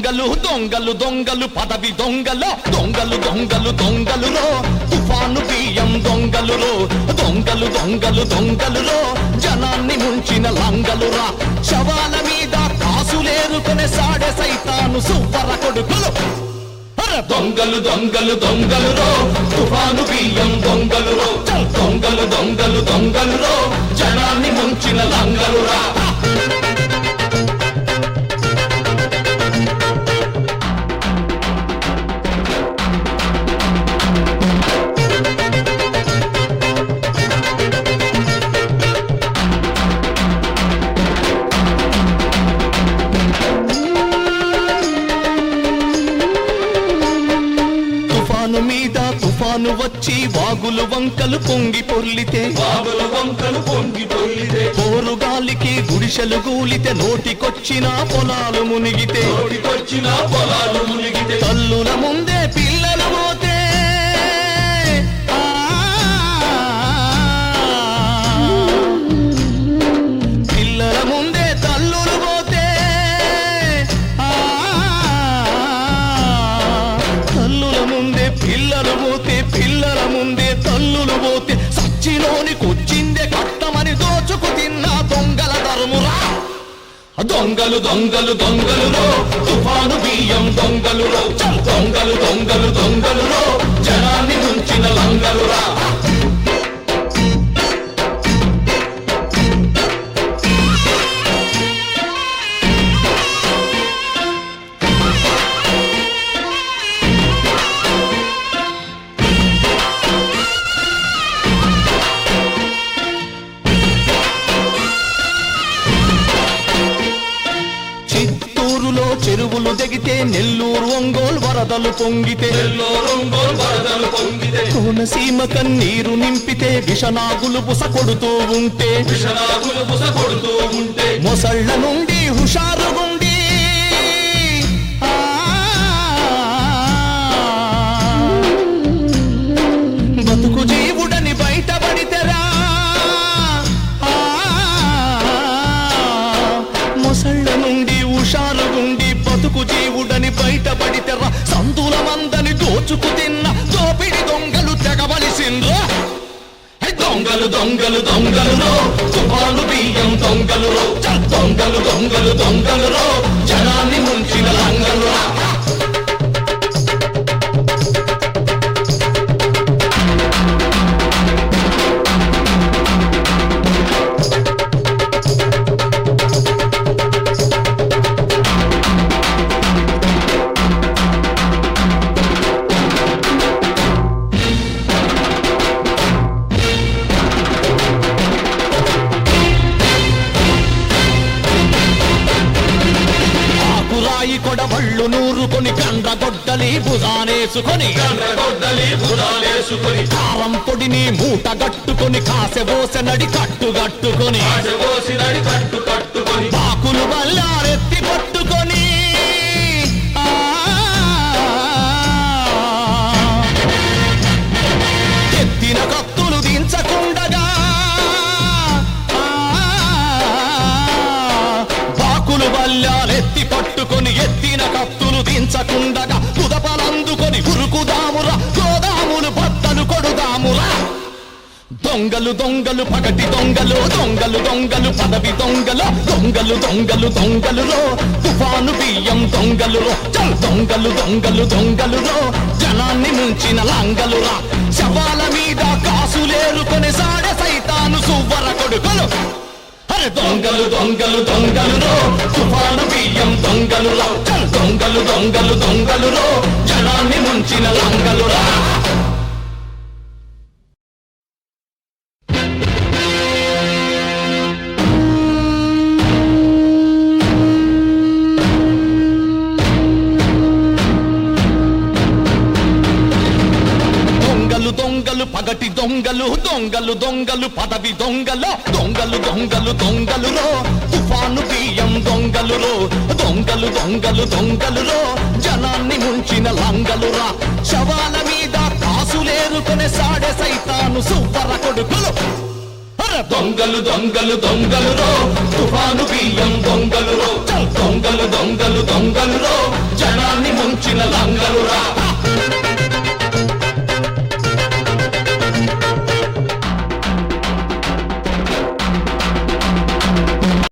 దొంగలు దొంగలు దొంగలు పదవి దొంగలు దొంగలు దొంగలు దొంగలురో తుఫాను బియ్యం దొంగలురో దొంగలు దొంగలు దొంగలురో జనాన్ని ముంచిన లంగలురా శవాల మీద కాసులేరుకునే సాడే సైతాను సువ్వర కొడుకులు దొంగలు దొంగలు దొంగలురో తుఫాను బియ్యం దొంగలురో దొంగలు దొంగలు దొంగలురో జనాన్ని ముంచిన లంగలురా తుఫాను వచ్చి వాగులు వంకలు పొంగి పొర్లితే పోరుగాలికి గుడిసెలు గూలితే నోటికొచ్చిన పొలాలు మునిగితే తల్లుల ముందే పిల్లలు పోతే పిల్లల ముందే తల్లులు పోతే తల్లుల ముందే పిల్లలు పోతే పిల్లల ముందే తల్లులు పోతే సచ్చిలోనికొచ్చిందే కట్టమని దోచుకు తిన్న దొంగల ధర్మురా దొంగలు దొంగలు దొంగలురో తుఫాను బియ్యం దొంగలురో దొంగలు దొంగలు దొంగలురో జనాన్ని ముంచిన లంగలురా చెరువులు దిగితే నెల్లూరు ఒంగోలు వరదలు పొంగితే కోనసీమ కన్నీరు నింపితే విషనాగులు బుస కొడుతూ ఉంటే మొసళ్ళ నుండి హుషారుగుండి బతుకు జీవుడని బయటపడితేరా మొసళ్ళ నుండి హుషారుగుండి బతుకు జీవుడని బయటపడితేరా సందుల మందని దోచుకు తిన్న దోపిడి దొంగలు తెగవలసిండ్రా దొంగలు దొంగలు దొంగలురో తుఫాను బియ్యం దొంగలురో దొంగలు దొంగలు దొంగలురో జనాన్ని ముంచిన లంగలురా కొడవళ్ళు నూరుకొని కండ్రగొడ్డలి భుజానేసుకొని కారం పొడిని మూట గట్టుకొని కాసెబోసె నడి కట్టుగట్టుకొని బాకులు బల్లారెత్తి పట్టుకొని ఎత్తిన కత్తులు దించకుండగా బాకులు బల్లారెత్తి పట్టుకొని ఎత్తిన కత్తులు దించకుండగా కుదపలందుకొని ఉరుకుదామురా గోదాములు బద్దలు కొడుదామురా దొంగలు దొంగలు పగటి దొంగలు దొంగలు దొంగలు పదవి దొంగలు దొంగలు దొంగలు దొంగలురో తుఫాను బియ్యం దొంగలురో దొంగలు దొంగలు దొంగలురో జనాన్ని ముంచిన లంగలురా శవాల మీద కాసులేరుకొని సాడే సైతాను సువ్వర కొడుకులు దొంగలు దొంగలు దొంగలురో తుఫాను బియ్యం దొంగలురా దొంగలు దొంగలు దొంగలురో జనాన్ని ముంచిన లంగలురా దొంగలు పగటి దొంగలు దొంగలు దొంగలు పదవి దొంగలు దొంగలు దొంగలు దొంగలురో తుఫాను బియ్యం దొంగలురో దొంగలు దొంగలు దొంగలురో జనాన్ని ముంచిన లంగలురా శవాల మీద కాసులేరుకునే సాడే సైతాను సువ్వర కొడుకులు దొంగలు దొంగలు దొంగలురో తుఫాను బియ్యం దొంగలురో దొంగలు దొంగలు దొంగలురో ముంచిన లంగలురా